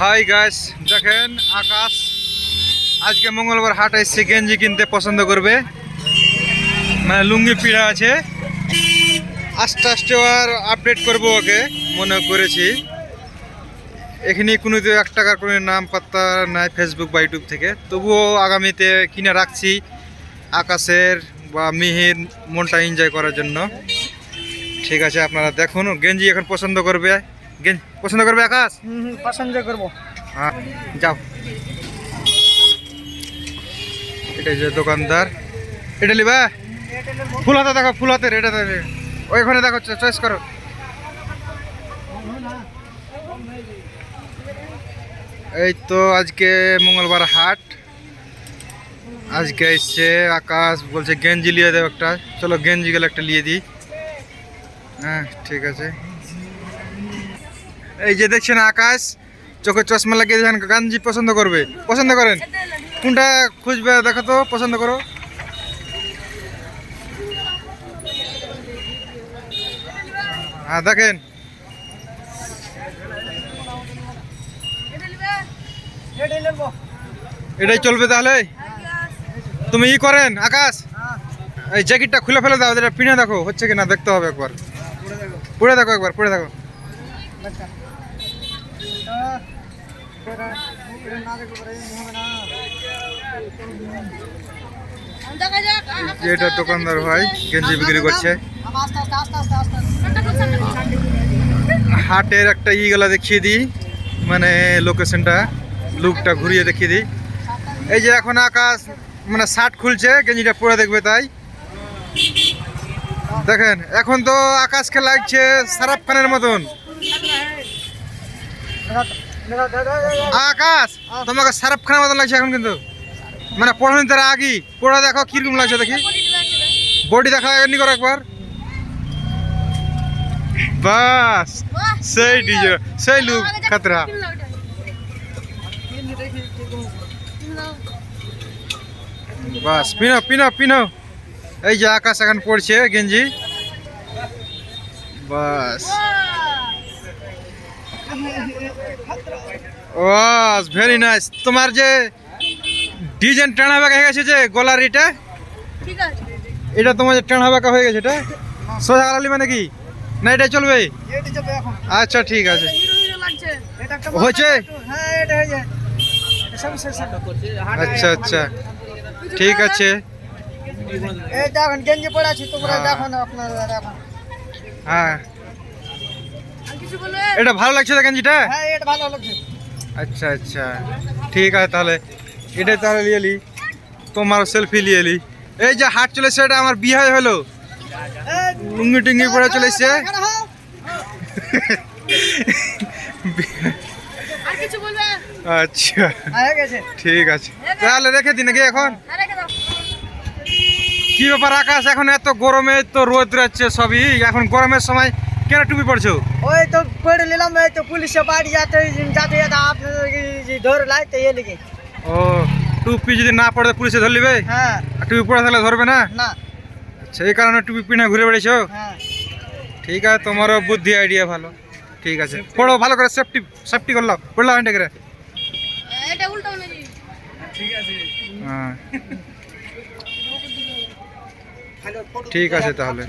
Hi guys, দেখেন আকাশ আজকে মঙ্গলবার হাট এসছে গেঞ্জি কিনতে পছন্দ করবে, মানে লুঙ্গি পিড়া আছে। আস্তে আস্তে আর আপডেট করবো ওকে মনে করেছি। এখানে কোনো তো 1 টাকার কোনো নাম পাত্তা নাই ফেসবুক বা ইউটিউব থেকে, তবুও আগামীতে কিনে রাখছি আকাশের বা মিহির মনটা এনজয় করার জন্য। ঠিক আছে, আপনারা দেখুন গেঞ্জি এখন পছন্দ করবে। পছন্দ করবে আকাশ? পছন্দ করবো। হ্যাঁ, যাও। এটা যে দোকানদার, এটা নিবা? ফুল হাতে দেখো, ফুল হাতের এটা ওইখানে দেখো, চয়েস করো। এই তো আজকে মঙ্গলবার হাট, আজকে এসছে আকাশ, বলছে গেঞ্জি নিয়ে দেব একটা। চলো গেঞ্জি গেলে একটা নিয়ে দিই। হ্যাঁ ঠিক আছে। এই যে দেখছেন আকাশ চোখে চশমা লাগিয়ে দেখেন গেঞ্জি পছন্দ করবে। পছন্দ করেন কোনটা খুঁজবে দেখো তো, পছন্দ করো। হ্যাঁ দেখেন, এটাই চলবে তাহলে। তুমি ই করেন আকাশ, এই জ্যাকেটটা খুলে ফেলে দাও, এটা পিনে দেখো হচ্ছে কিনা দেখতে হবে একবার। পড়ে দেখো একবার, পড়ে দেখো। এটা দোকানদার ভাই গেঞ্জি বিক্রি করছে। হাটের একটা গেলা দেখিয়ে দিই, মানে লোকেশনটা, লুকটা ঘুরিয়ে দেখিয়ে দিই। এই যে এখন আকাশ মানে শার্ট খুলছে, গেঞ্জিটা পরে দেখবে তাই। দেখেন এখন তো আকাশকে লাগছে শাহরুখ খানের মতন। আকাশ তোমাকে শাহরুখ খানের মতন লাগছে এখন, কিন্তু মানে পড়ানোর তারা আগে পড়া দেখো কিরকম লাগছে দেখি। বডি দেখো এমনি করো একবার, বাস সেই ডিজে সেই লুক খাতরা। বাস পিনো পিনো পিনো। এই যে আকাশ এখন পড়ছে গেঞ্জি, বাস ওয়াস ভেরি নাইস। তোমার যে ডিজাইন টানা বাঁকা হয়ে গেছে যে গলার, এটা এটা তোমার যে টানা বাঁকা হয়ে গেছে, এটা সোজা গালালি মানে কি না এটা চলবে? আচ্ছা ঠিক আছে, হয়েছে। আচ্ছা আচ্ছা ঠিক আছে। হ্যাঁ এটা ভালো লাগছে তো গেঞ্জিটা? আচ্ছা আচ্ছা ঠিক আছে, তাহলে এটাই তাহলে নিয়ে নি, তোমার সেলফি নিয়ে নি। এই যে হাট চলেছে, এটা আমার বিয়ে হলো, লুঙ্গি টুঙ্গি পরে চলেছে। আচ্ছা ঠিক আছে, তাহলে রেখে দিন নাকি এখন? কি ব্যাপার আকাশ, এখন এত গরমে তো রোদ যাচ্ছে সবই, এখন গরমের সময় কেন টুপি পড়ছো? ওই তো পড়ে নিলাম, এই তো পুলিশে বাড়ি যাতে আপনাদের ধরে লাই তো এ লিখে। ও টুপি যদি না পড়ে পুলিশে ধরে নিবে? হ্যাঁ। টুপি পরে থাকলে ধরবে না? না। আচ্ছা এই কারণে টুপি পিনে ঘুরে বেড়েছো? হ্যাঁ ঠিক আছে, তোমারও বুদ্ধি আইডিয়া ভালো। ঠিক আছে পড়ো ভালো করে, সেফটি সেফটি করলো, পড়লাম এটা করে। এটা উল্টো নাকি? ঠিক আছে। হ্যাঁ ঠিক আছে তাহলে।